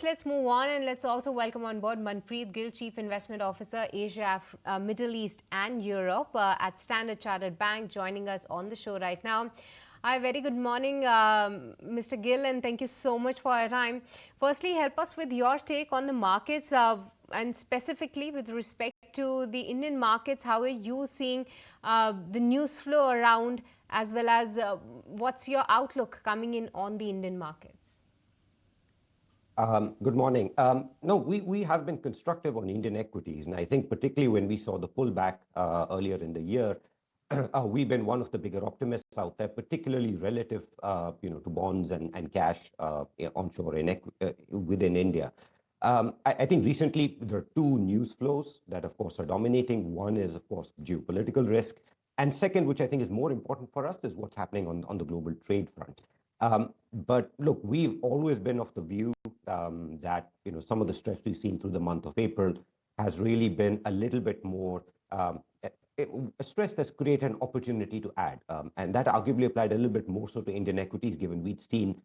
Let's move on and let's also welcome on board Manpreet Gill, Chief Investment Officer, Asia, Middle East and Europe at Standard Chartered Bank, joining us on the show right now. Hi, very good morning, Mr. Gill, and thank you so much for your time. Firstly, help us with your take on the markets and specifically with respect to the Indian markets. How are you seeing the news flow around, as well as what's your outlook coming in on the Indian markets? Good morning. No, we have been constructive on Indian equities, and I think particularly when we saw the pullback earlier in the year, we've been one of the bigger optimists out there, particularly relative, to bonds and cash onshore within India. I think recently there are two news flows that, of course, are dominating. One is, of course, geopolitical risk, and second, which I think is more important for us, is what's happening on the global trade front. But look, we've always been of the view that some of the stress we've seen through the month of April has really been a little bit more a stress that's created an opportunity to add, and that arguably applied a little bit more so to Indian equities, given we'd seen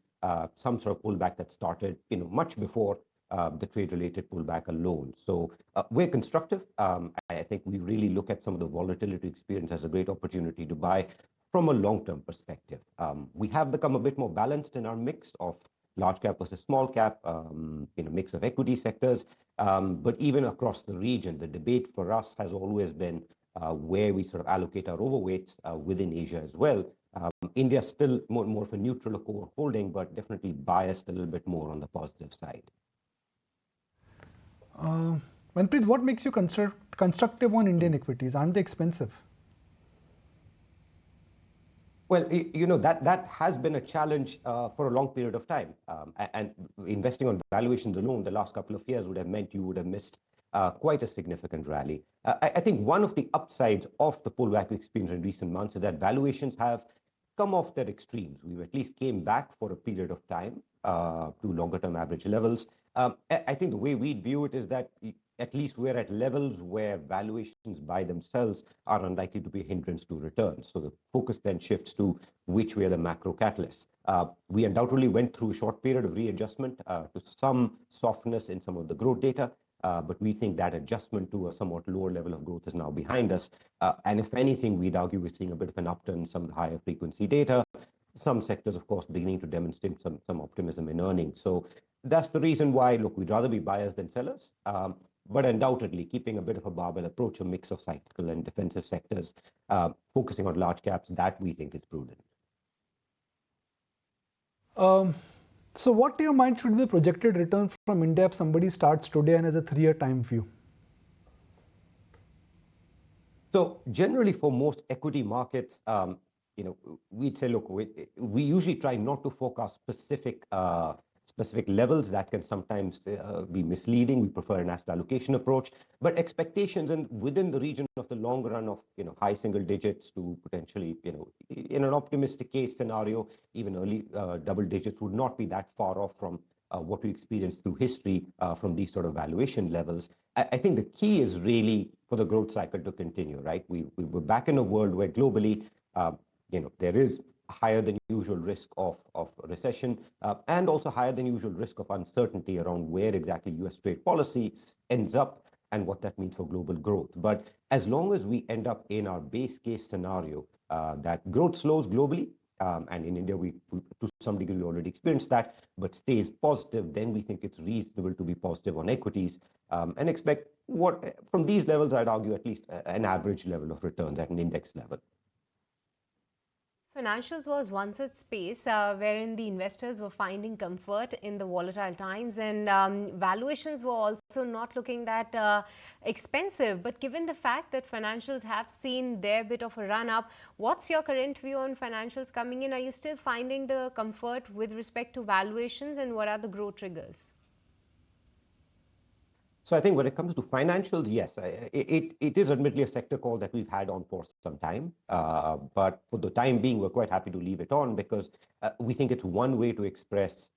some sort of pullback that started much before the trade-related pullback alone. So we're constructive. I think we really look at some of the volatility experience as a great opportunity to buy from a long-term perspective. We have become a bit more balanced in our mix of large cap versus small cap, mix of equity sectors. But even across the region, the debate for us has always been where we sort of allocate our overweights within Asia as well. India is still more of a neutral core holding, but definitely biased a little bit more on the positive side. Manpreet, what makes you constructive on Indian equities? Aren't they expensive? Well, that has been a challenge for a long period of time. And investing on valuations alone the last couple of years would have meant you would have missed quite a significant rally. I think one of the upsides of the pullback we experienced in recent months is that valuations have come off their extremes. We at least came back for a period of time to longer term average levels. I think the way we view it is that at least we're at levels where valuations by themselves are unlikely to be a hindrance to returns. So the focus then shifts to which way are the macro catalysts. We undoubtedly went through a short period of readjustment to some softness in some of the growth data, but we think that adjustment to a somewhat lower level of growth is now behind us. And if anything, we'd argue we're seeing a bit of an upturn in some of the higher frequency data. Some sectors, of course, beginning to demonstrate some optimism in earnings. So that's the reason why, look, we'd rather be buyers than sellers. But undoubtedly, keeping a bit of a barbell approach, a mix of cyclical and defensive sectors, focusing on large caps, that we think is prudent. So what to your mind should be the projected return from India if somebody starts today and has a 3-year time view? So generally for most equity markets, we'd say, look, we usually try not to forecast specific levels. That can sometimes be misleading. We prefer an asset allocation approach, but expectations and within the region of the long run of high single digits to potentially in an optimistic case scenario, even early double digits would not be that far off from what we experienced through history from these sort of valuation levels. I think the key is really for the growth cycle to continue, right? We're back in a world where globally there is higher than usual risk of recession and also higher than usual risk of uncertainty around where exactly US trade policy ends up and what that means for global growth. But as long as we end up in our base case scenario that growth slows globally, and in India, we to some degree we already experienced that, but stays positive, then we think it's reasonable to be positive on equities and expect what from these levels, I'd argue at least an average level of returns at an index level. Financials was once a space wherein the investors were finding comfort in the volatile times, and valuations were also not looking that expensive. But given the fact that financials have seen their bit of a run up, what's your current view on financials coming in? Are you still finding the comfort with respect to valuations, and what are the growth triggers? So I think when it comes to financials, yes, it is admittedly a sector call that we've had on for some time. But for the time being, we're quite happy to leave it on because we think it's one way to express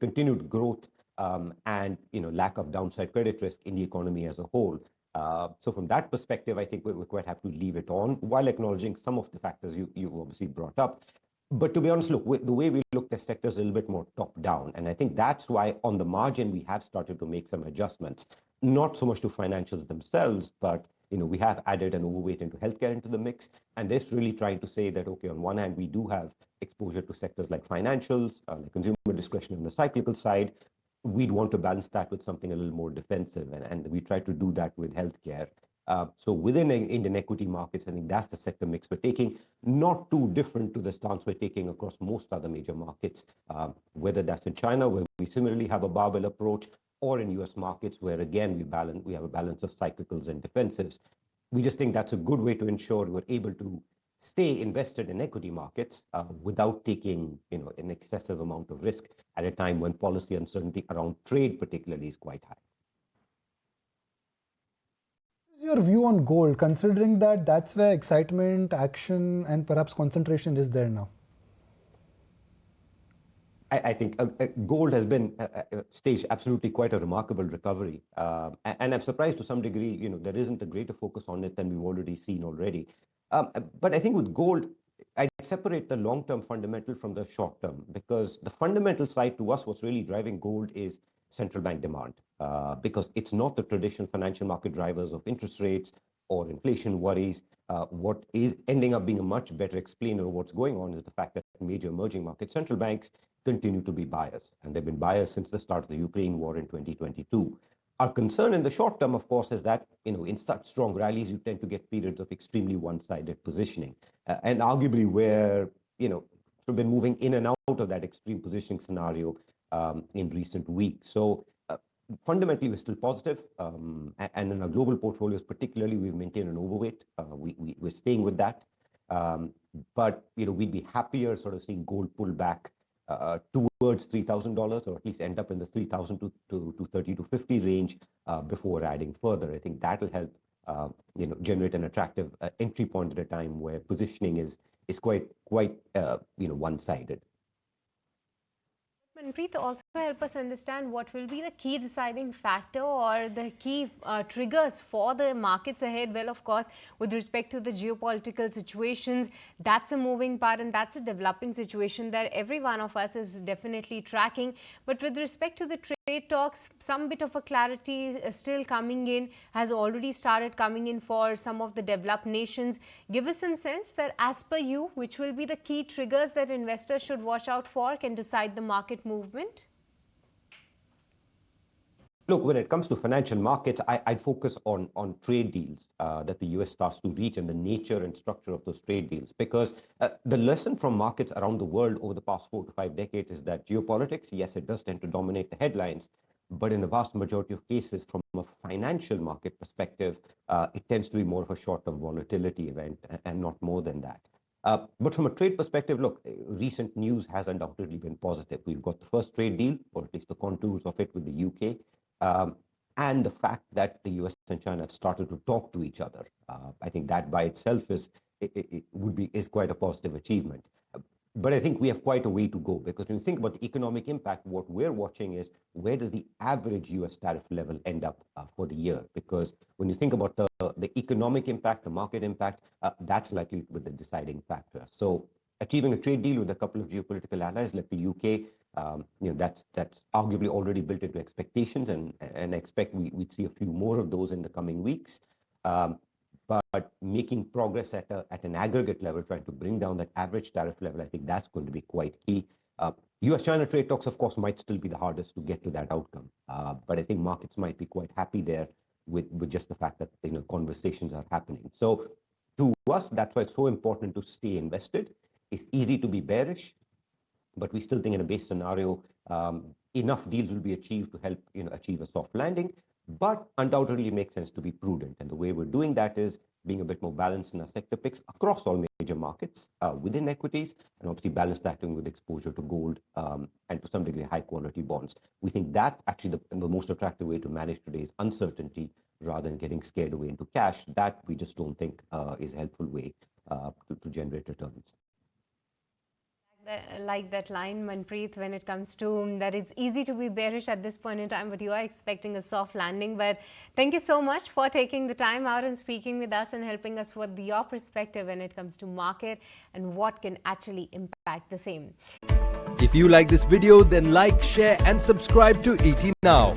continued growth and lack of downside credit risk in the economy as a whole. So from that perspective, I think we're quite happy to leave it on while acknowledging some of the factors you obviously brought up. But to be honest, look, the way we looked at sectors is a little bit more top down. And I think that's why on the margin, we have started to make some adjustments, not so much to financials themselves, but we have added an overweight into healthcare into the mix. And this really trying to say that, okay, on one hand, we do have exposure to sectors like financials, like consumer discretion on the cyclical side. We'd want to balance that with something a little more defensive. And we try to do that with healthcare. So within Indian equity markets, I think that's the sector mix we're taking, not too different to the stance we're taking across most other major markets, whether that's in China, where we similarly have a barbell approach, or in US markets, where again, we have a balance of cyclicals and defensives. We just think that's a good way to ensure we're able to stay invested in equity markets without taking an excessive amount of risk at a time when policy uncertainty around trade particularly is quite high. Your view on gold, considering that that's where excitement, action, and perhaps concentration is there now? I think gold has been staged absolutely quite a remarkable recovery. And I'm surprised to some degree, there isn't a greater focus on it than we've already seen already. But I think with gold, I'd separate the long-term fundamental from the short-term, because the fundamental side to us, what's really driving gold is central bank demand, because it's not the traditional financial market drivers of interest rates or inflation worries. What is ending up being a much better explainer of what's going on is the fact that major emerging market central banks continue to be buyers, and they've been buyers since the start of the Ukraine war in 2022. Our concern in the short term, of course, is that in such strong rallies, you tend to get periods of extremely one-sided positioning, and arguably where we've been moving in and out of that extreme positioning scenario in recent weeks. So fundamentally, we're still positive, and in our global portfolios, particularly, we've maintained an overweight. We're staying with that, but we'd be happier sort of seeing gold pull back towards $3,000, or at least end up in the 3,000 to 30 to 50 range before adding further. I think that'll help generate an attractive entry point at a time where positioning is quite one-sided. Manpreet, also help us understand what will be the key deciding factor or the key triggers for the markets ahead. Well, of course, with respect to the geopolitical situations, that's a moving part and that's a developing situation that every one of us is definitely tracking. But with respect to the trade talks, some bit of a clarity is still coming in, has already started coming in for some of the developed nations. Give us some sense that as per you, which will be the key triggers that investors should watch out for, can decide the market movement? Look, when it comes to financial markets, I'd focus on trade deals that the US starts to reach and the nature and structure of those trade deals. Because the lesson from markets around the world over the past 4 to 5 decades is that geopolitics, yes, it does tend to dominate the headlines, but in the vast majority of cases, from a financial market perspective, it tends to be more of a short-term volatility event and not more than that. But from a trade perspective, look, recent news has undoubtedly been positive. We've got the first trade deal, or at least the contours of it, with the UK. And the fact that the US and China have started to talk to each other, I think that by itself is quite a positive achievement. But I think we have quite a way to go, because when you think about the economic impact, what we're watching is where does the average US tariff level end up for the year? Because when you think about the economic impact, the market impact, that's likely to be the deciding factor. So achieving a trade deal with a couple of geopolitical allies like the UK, that's arguably already built into expectations, and expect we'd see a few more of those in the coming weeks. But making progress at an aggregate level, trying to bring down that average tariff level, I think that's going to be quite key. US-China trade talks, of course, might still be the hardest to get to that outcome. But I think markets might be quite happy there with just the fact that conversations are happening. So to us, that's why it's so important to stay invested. It's easy to be bearish, but we still think in a base scenario, enough deals will be achieved to help achieve a soft landing. But undoubtedly makes sense to be prudent. And the way we're doing that is being a bit more balanced in our sector picks across all major markets within equities, and obviously balance that with exposure to gold and to some degree high quality bonds. We think that's actually the most attractive way to manage today's uncertainty rather than getting scared away into cash. That we just don't think is a helpful way to generate returns. Like that line, Manpreet, when it comes to that it's easy to be bearish at this point in time, but you are expecting a soft landing. But thank you so much for taking the time out and speaking with us and helping us with your perspective when it comes to market and what can actually impact the same. If you like this video, then like, share and subscribe to ET Now.